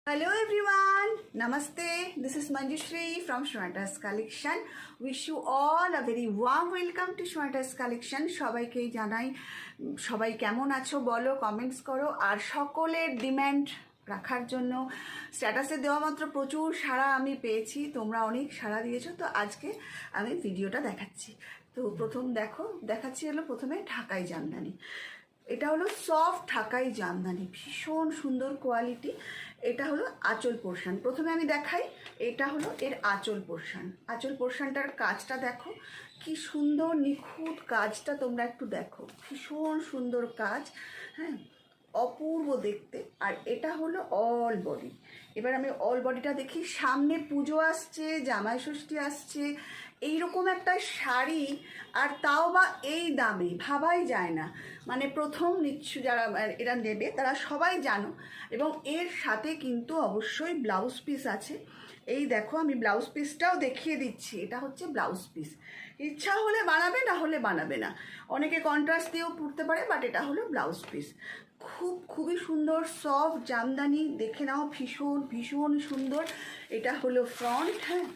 Hello everyone, Namaste. This is Manjushri from Shweta's Collection. Wish you all a very warm welcome to Shweta's Collection. সবাইকেই জানাই সবাই কেমন আছো বলো, comments করো। আর সকলের ডিম্যান্ড রাখার জন্য স্ট্যাটাসে দেওয়া মাত্র প্রচুর সাড়া আমি পেয়েছি, তোমরা অনেক সাড়া দিয়েছো। তো আজকে আমি ভিডিওটা দেখাচ্ছি। তো দেখাচ্ছি হলো প্রথমে ঢাকাই জামদানি। এটা হলো সফট ঢাকাই জামদানি, ভীষণ সুন্দর কোয়ালিটি। এটা হলো আঁচল পোর্শন। প্রথমে আমি দেখাই, এটা হলো এর আঁচল পোর্শন। আঁচল পোর্শনটার কাজটা দেখো কি সুন্দর নিখুঁত কাজটা, তোমরা একটু দেখো, ভীষণ সুন্দর কাজ, হ্যাঁ, অপূর্ব দেখতে। আর এটা হলো অল বডি। এবার আমি অল বডিটা দেখি। সামনে পুজো আসছে, জামাই ষষ্ঠী আসছে, এইরকম একটা শাড়ি আর তাও বা এই দামে ভাবাই যায় না। মানে প্রথম নিচ্ছ যারা এরা নেবে তারা সবাই জানো। এবং এর সাথে কিন্তু অবশ্যই ব্লাউজ পিস আছে। এই দেখো, আমি ব্লাউজ পিসটাও দেখিয়ে দিচ্ছি। এটা হচ্ছে ব্লাউজ পিস। ইচ্ছা হলে বানাবে, না হলে বানাবে না। অনেকে কন্ট্রাস্ট দিয়েও পরতে পারে, বাট এটা হলো ব্লাউজ পিস। খুবই সুন্দর সফট জামদানি, দেখে নাও, ভীষণ সুন্দর। এটা হলো ফ্রন্ট, হ্যাঁ,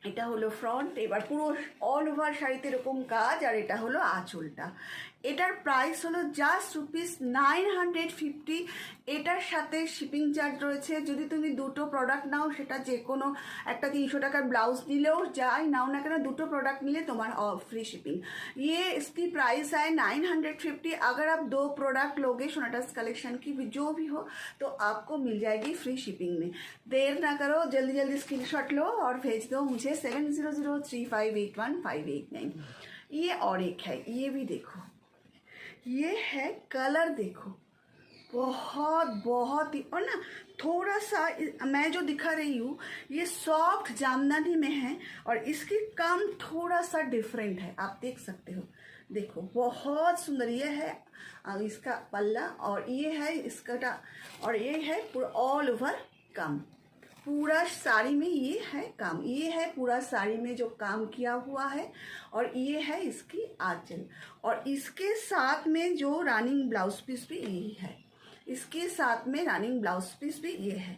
এটা হলো ফ্রন্ট। এবার পুরো অল ওভার শাড়িতে এরকম কাজ। আর এটা হলো আঁচলটা। এটার প্রাইস হলো জাস্ট ₹950। এটার সাথে শিপিং চার্জ রয়েছে। যদি তুমি দুটো প্রোডাক্ট নাও, সেটা যে কোনো একটা 300 টাকার ব্লাউজ নিলেও যাই নাও না কেন, দুটো प्रोडक्ट मिले तुम्हारा फ्री शिपिंग। ये इसकी प्राइस है 950। अगर आप 2 प्रोडक्ट लोगे सोनाटास कलेक्शन की जो भी हो, तो आपको मिल जाएगी फ्री शिपिंग में। देर ना करो, जल्दी स्क्रीनशॉट लो और भेज दो मुझे 7003581589। ये और एक है, ये भी देखो, ये है कलर, देखो बहुत ही। और ना थोड़ा सा मैं जो दिखा रही हूँ ये सॉफ्ट जामदानी में है, और इसकी काम थोड़ा सा डिफरेंट है, आप देख सकते हो। देखो बहुत सुंदर। ये है इसका पल्ला, और ये है इसका, और ये है पूरा ऑल ओवर काम। पूरा साड़ी में ये है काम, ये है पूरा साड़ी में जो काम किया हुआ है। और ये है इसकी आंचल, और इसके साथ में जो रनिंग ब्लाउज पीस भी यही है। इसके साथ में रनिंग ब्लाउज पीस भी ये है।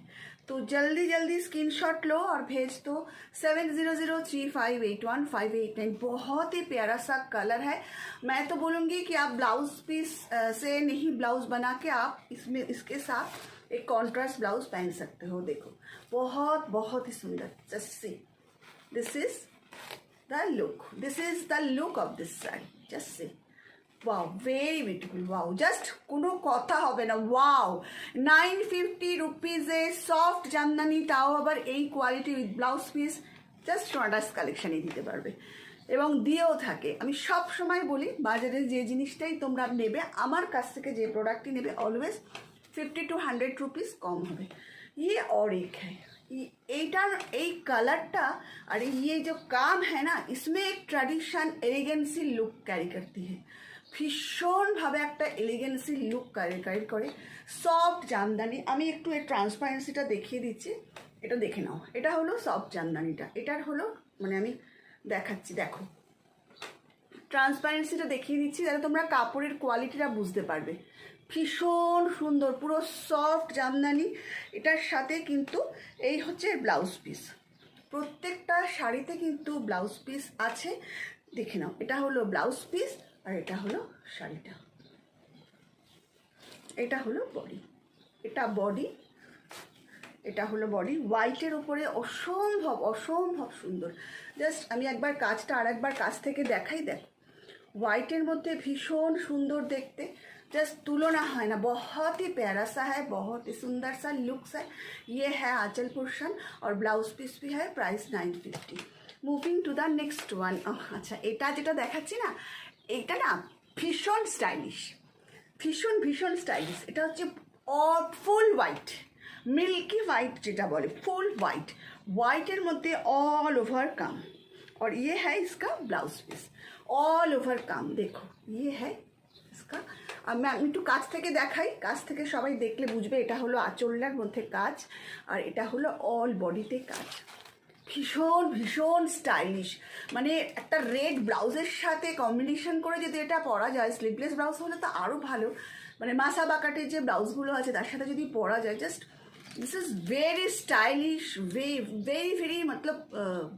तो जल्दी स्क्रीनशॉट लो और भेज दो 7003581589। बहुत ही प्यारा सा कलर है। मैं तो बोलूँगी कि आप ब्लाउज पीस से नहीं, ब्लाउज बना के आप इसमें इसके साथ एक कॉन्ट्रास्ट ब्लाउज पहन सकते हो। देखो बहुत ही सुंदर। Just see, this is the look of this sari. Just see, wow, very beautiful, wow, just কোনো কথা হবে না। ওয়াও, 950 রুপিজে সফট জামদানি, তাও আবার এই quality with blouse piece, just সোনাটাস কালেকশানেই দিতে পারবে এবং দিয়েও থাকে। আমি সব সময় বলি, বাজারে যে জিনিসটাই তোমরা নেবে, আমার কাছ থেকে যে প্রোডাক্টটি নেবে, অলওয়েজ 50 to 100 रुपीज़ कम হবে। ये और एक है, এইটার এই কালারটা আর ये जो काम है ना, इसमें एक ट्रेडिशन एलिगेंसी लुक कैरी करती है। ভীষণভাবে একটা এলিগেন্সি লুক ক্যারি করে সফট জামদানি। আমি একটু এর ট্রান্সপারেন্সিটা দেখিয়ে দিচ্ছি, এটা দেখে নাও। এটা হলো সফট জামদানিটা, এটার হলো মানে আমি দেখাচ্ছি, দেখো ট্রান্সপারেন্সিটা দেখিয়ে দিচ্ছি, যাতে তোমরা কাপড়ের কোয়ালিটিটা বুঝতে পারবে। ভীষণ সুন্দর, পুরো সফট জামদানি। এটার সাথে কিন্তু এই হচ্ছে ব্লাউজ পিস। প্রত্যেকটা শাড়িতে কিন্তু ব্লাউজ পিস আছে, দেখে নাও। এটা হলো ব্লাউজ পিস, আর এটা হলো শাড়িটা, এটা হলো বডি, এটা বডি, এটা হলো বডি। হোয়াইটের উপরে অসম্ভব সুন্দর। জাস্ট আমি একবার কাজটা আর একবার কাছ থেকে দেখাই। দেখো, হোয়াইটের মধ্যে ভীষণ সুন্দর দেখতে, जस्ट तुलना है ना, बहुत ही प्यारा सा है, बहुत ही सुंदर सा लुक्स है। ये है आंचल पोर्शन और ब्लाउज पीस भी है। Price 950। Moving to the next one. আচ্ছা, এটা যেটা দেখাচ্ছি না, এইটা না ভীষণ স্টাইলিশ, ভীষণ স্টাইলিশ। এটা হচ্ছে ফুল হোয়াইট, মিল্কি হোয়াইট যেটা বলে, ফুল হোয়াইটের মধ্যে অল ওভার কাম। और ये है इसका ब्लाउज पीस, ऑल ओवर काम। देखो ये है इसका। আমি একটু কাছ থেকে দেখাই, কাছ থেকে সবাই দেখলে বুঝবে। এটা হলো আঁচলটার মধ্যে কাজ, আর এটা হলো অল বডিতে কাজ। ভীষণ স্টাইলিশ। মানে একটা রেড ব্লাউজের সাথে কম্বিনেশন করে যদি এটা পরা যায়, স্লিভলেস ব্লাউজ হলে তো আরও ভালো। মানে মাসা বাকাটের যে ব্লাউজগুলো আছে তার সাথে যদি পরা যায়, just this is very stylish, very मतलब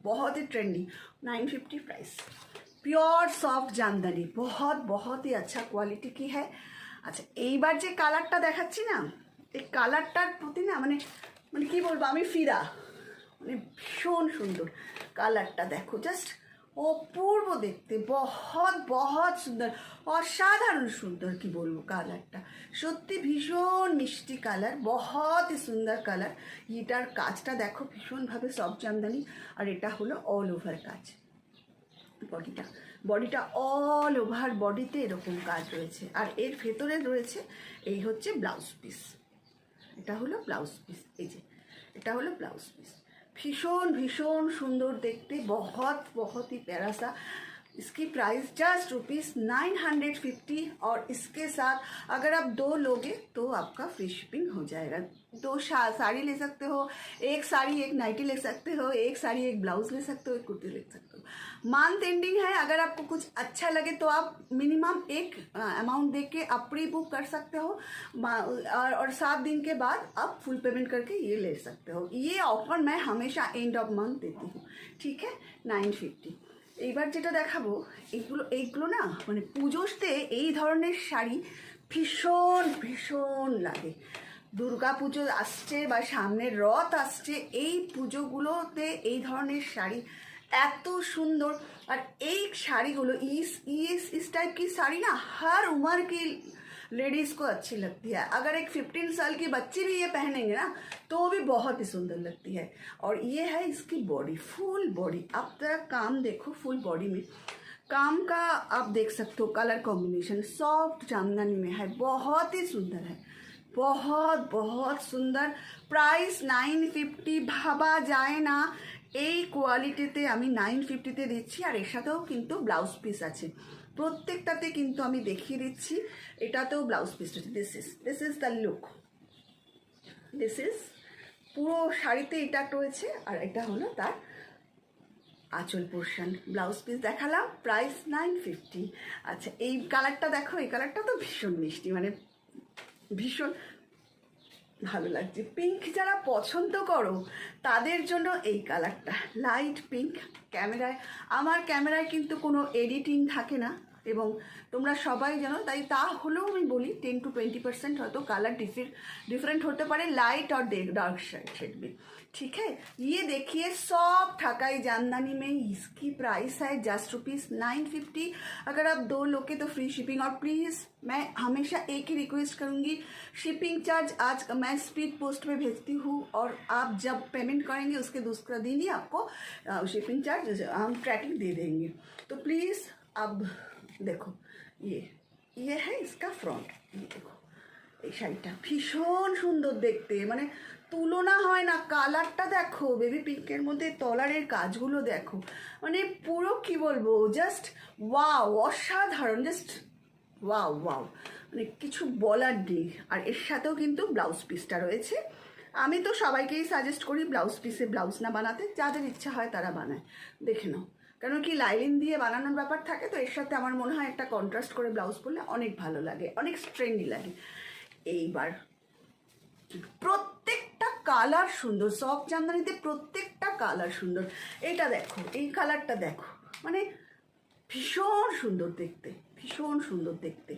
बहुत ही trendy. 950 price, pure soft Jamdani, बहुत ही अच्छा কোয়ালিটি কি है। আচ্ছা, এইবার যে কালারটা দেখাচ্ছি না, এই কালারটার প্রতি না মানে মানে কি বলবো, আমি ফিদা। মানে ভীষণ সুন্দর কালারটা, দেখো জাস্ট অপূর্ব দেখতে, बहुत সুন্দর, অসাধারণ সুন্দর, কি বলবো কালারটা, সত্যি ভীষণ মিষ্টি কালার, बहुत ही সুন্দর কালার। এটার কাজটা দেখো ভীষণভাবে সফট জামদানি, আর এটা হলো অল ওভার কাজ। বডিটা অল ওভার বডিতে এরকম কাজ রয়েছে, আর এর ভেতরে রয়েছে এই হচ্ছে ব্লাউজ পিস। এটা হলো ব্লাউজ পিস, এই যে এটা হলো ব্লাউজ পিস। भीषण सुंदर देखते, बहुत ही प्यारा सा। इसकी प्राइस जस्ट ₹950, और इसके साथ अगर आप 2 लोगे तो आपका फ्री शिपिंग हो जाएगा। 2 साड़ी ले सकते हो, एक साड़ी एक नाइटी ले सकते हो, एक साड़ी एक ब्लाउज ले सकते हो, एक कुर्ती ले सकते हो। मंथ एंडिंग है, अगर आपको कुछ अच्छा लगे तो आप मिनिमम एक अमाउंट दे के आप प्री बुक कर सकते हो, और 7 दिन के बाद आप फुल पेमेंट करके ये ले सकते हो। ये ऑफर मैं हमेशा एंड ऑफ मंथ देती हूँ, ठीक है। 950। এইবার যেটা দেখাবো, এইগুলো না মানে পুজোতে এই ধরনের শাড়ি ভীষণ লাগে। দুর্গা পুজো আসছে বা সামনের রথ আসছে, এই পুজোগুলোতে এই ধরনের শাড়ি এত সুন্দর। আর এই শাড়িগুলো इस टाइप की साड़ी ना हर उम्र की लेडीज़ को अच्छी लगती है। अगर एक 15 साल की बच्ची भी ये पहनेंगे ना तो भी बहुत ही सुंदर लगती है। और ये है इसकी बॉडी, फुल बॉडी। आप जरा काम देखो, फुल बॉडी में काम का आप देख सकते हो, कलर कॉम्बिनेशन सॉफ्ट जामदानी में है, बहुत ही सुंदर है, बहुत सुंदर। प्राइस 950, ভাবা যায় না এই কোয়ালিটিতে আমি 950-তে দিচ্ছি। আর এর সাথেও কিন্তু ব্লাউজ পিস আছে, প্রত্যেকটাতে কিন্তু আমি দেখিয়ে দিচ্ছি। এটাতেও ব্লাউজ পিস আছে। This is the look, this is পুরো শাড়িতে এটা রয়েছে, আর এটা হলো তার আঁচল পোর্শন। ব্লাউজ পিস দেখালাম, প্রাইস 950। আচ্ছা, এই কালারটা দেখো, এই কালারটা তো ভীষণ মিষ্টি, মানে ভীষণ ভালো লাগছে। পিঙ্ক যারা পছন্দ করো তাদের জন্য এই কালারটা, লাইট পিঙ্ক। আমার ক্যামেরায় কিন্তু কোনো এডিটিং থাকে না, এবং তোমরা সবাই জানো, তাই তা হলেও আমি বলি 10 to 20% হয়তো কালার डिफरेंट होते पारे, लाइट और डार्क शेड में, ठीक है। ये देखिए सॉफ्ट ढाकाई जामदानी में इसकी प्राइस है जस्ट ₹950। अगर आप 2 लोगे तो फ्री शिपिंग। और प्लीज़ मैं हमेशा एक ही रिक्वेस्ट करूँगी, शिपिंग चार्ज आज मैं स्पीड पोस्ट में भेजती हूँ, और आप जब पेमेंट करेंगे उसके दूसरा दिन ही आपको शिपिंग चार्ज हम ट्रैकिंग दे देंगे। तो प्लीज़ अब देखो, ये है इसका फ्रंट, ये देखो এই শাড়িটা ভীষণ সুন্দর দেখতে, মানে তুলনা হয় না। কালারটা দেখো, বেবি পিঙ্কের মধ্যে তলারের কাজগুলো দেখো, মানে পুরো কি বলবো, জাস্ট ওয়াও, অসাধারণ, জাস্ট ওয়াও, মানে কিছু বলার নেই। আর এর সাথেও কিন্তু ব্লাউজ পিসটা রয়েছে। আমি তো সবাইকেই সাজেস্ট করি ব্লাউজ পিসে ব্লাউজ না বানাতে, যাদের ইচ্ছা হয় তারা বানায়, দেখে নাও। কেন কি লাইলিন দিয়ে বানানোর ব্যাপার থাকে, তো এর সাথে আমার মনে হয় একটা কন্ট্রাস্ট করে ব্লাউজ পরলে অনেক ভালো লাগে, অনেক ট্রেন্ডি লাগে। এইবার প্রত্যেকটা কালার সুন্দর, সফট জামদানিতে প্রত্যেকটা কালার সুন্দর। এটা দেখো, এই কালারটা দেখো, মানে ভীষণ সুন্দর দেখতে।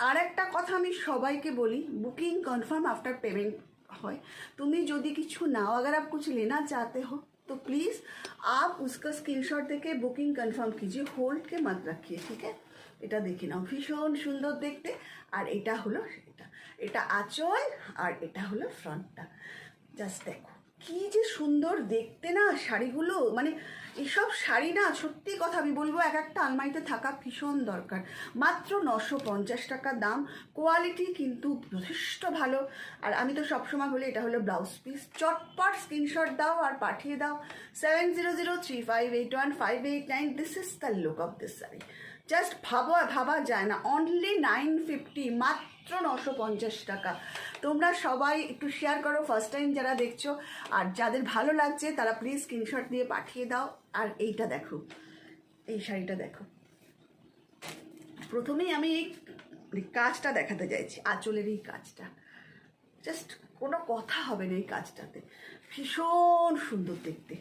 আর একটা কথা আমি সবাইকে বলি, बुकिंग कन्फर्म आफ्टर पेमेंट হয়। তুমি যদি কিছু নাও, अगर आप कुछ लेना चाहते हो तो प्लीज़ आप उसका स्क्रीनशॉट देके बुकिंग कन्फर्म कीजिए, होल्ड के मत रखिए, ठीक है। এটা দেখে নাও, ভীষণ সুন্দর দেখতে। আর এটা হলো এটা আঁচল, আর এটা হলো ফ্রন্টটা। জাস্ট দেখো কি যে সুন্দর দেখতে না শাড়িগুলো, মানে এসব শাড়ি না সত্যি কথা আমি বলবো এক একটা আলমারিতে থাকা ভীষণ দরকার। মাত্র 950 টাকা দাম, কোয়ালিটি কিন্তু যথেষ্ট ভালো। আর আমি তো সবসময় বলি এটা হলো ব্লাউজ পিস। চটপট স্ক্রিনশট দাও আর পাঠিয়ে দাও 7003581589। This is the look of this sari. Just ভাবা যায় না, অনলি 950, মাত্র 950 টাকা। তোমরা সবাই একটু শেয়ার করো, ফার্স্ট টাইম যারা দেখছো, আর যাদের ভালো লাগছে তারা প্লিজ স্ক্রিনশট দিয়ে পাঠিয়ে দাও। আর এইটা দেখো, এই শাড়িটা দেখো। প্রথমেই আমি এই কাজটা দেখাতে চাইছি, আঁচলের এই কাজটা জাস্ট কোনো কথা হবে না এই কাজটাতে, ভীষণ সুন্দর দেখতে।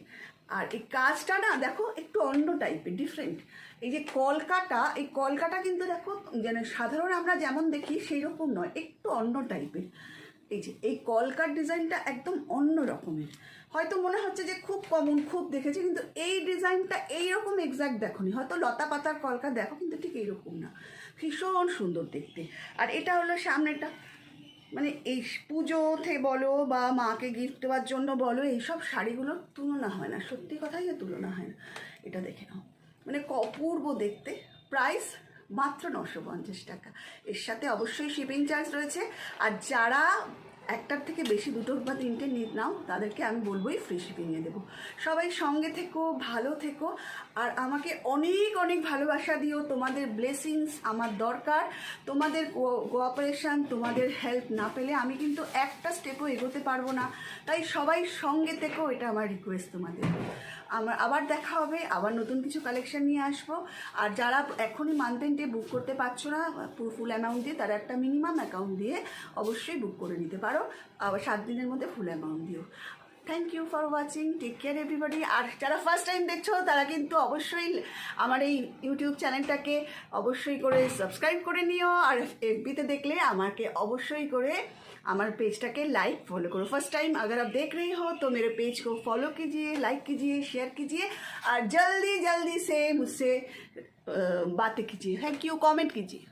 আর এই কাজটা না দেখো একটু অন্য টাইপের, ডিফারেন্ট। এই যে কলকাটা, এই কলকাটা কিন্তু দেখো যেন সাধারণ আমরা যেমন দেখি সেই রকম নয়, একটু অন্য টাইপের। এই যে এই কলকার ডিজাইনটা একদম অন্য রকমের। হয়তো মনে হচ্ছে যে খুব কমন, খুব দেখেছি, কিন্তু এই ডিজাইনটা এইরকম এক্স্যাক্ট দেখোনি। হয়তো লতা পাতার কলকা দেখো, কিন্তু ঠিক এইরকম না, ভীষণ সুন্দর দেখতে। আর এটা হলো সামনেটা, মানে এই পুজোতে বলো বা মাকে গিফট দেওয়ার জন্য বলো, এইসব শাড়িগুলোর তুলনা হয় না, সত্যি কথাই তুলনা হয় না। এটা দেখে নাও, মানে অপূর্ব দেখতে। প্রাইস মাত্র 950 টাকা। এর সাথে অবশ্যই শিপিং চার্জ রয়েছে। আর যারা একটার থেকে বেশি, দুটো বা তিনটে নাও, তাদেরকে আমি বলবোই ফ্রি শিপিংয়ে দেবো। সবাই সঙ্গে থেকো, ভালো থেকো, আর আমাকে অনেক অনেক ভালোবাসা দিও। তোমাদের ব্লেসিংস আমার দরকার, তোমাদের কোঅপারেশান, তোমাদের হেল্প না পেলে আমি কিন্তু একটা স্টেপও এগোতে পারবো না। তাই সবাই সঙ্গে থেকো, এটা আমার রিকোয়েস্ট তোমাদের। আমার আবার দেখা হবে, আবার নতুন কিছু কালেকশন নিয়ে আসবো। আর যারা এখনই মান্থ এন্ডে বুক করতে পারছো না পুরো ফুল অ্যামাউন্ট দিয়ে, তারা একটা মিনিমাম অ্যাকাউন্ট দিয়ে অবশ্যই বুক করে নিতে পারো। আবার 7 দিনের মধ্যে ফুল অ্যামাউন্ট দিও। Thank you for watching, take care everybody. আর যারা ফার্স্ট টাইম দেখছো তারা কিন্তু অবশ্যই আমার এই ইউটিউব চ্যানেলটাকে অবশ্যই করে সাবস্ক্রাইব করে নিও। আর এফবিতে দেখলে আমাকে অবশ্যই করে আমার पेजটাকে लाइक फॉलो करो। फर्स्ट टाइम अगर आप देख रही हो तो मेरे पेज को फॉलो कीजिए, लाइक कीजिए, शेयर कीजिए, और जल्दी जल्दी से मुझसे बातें कीजिए। थैंक यू, कमेंट कीजिए।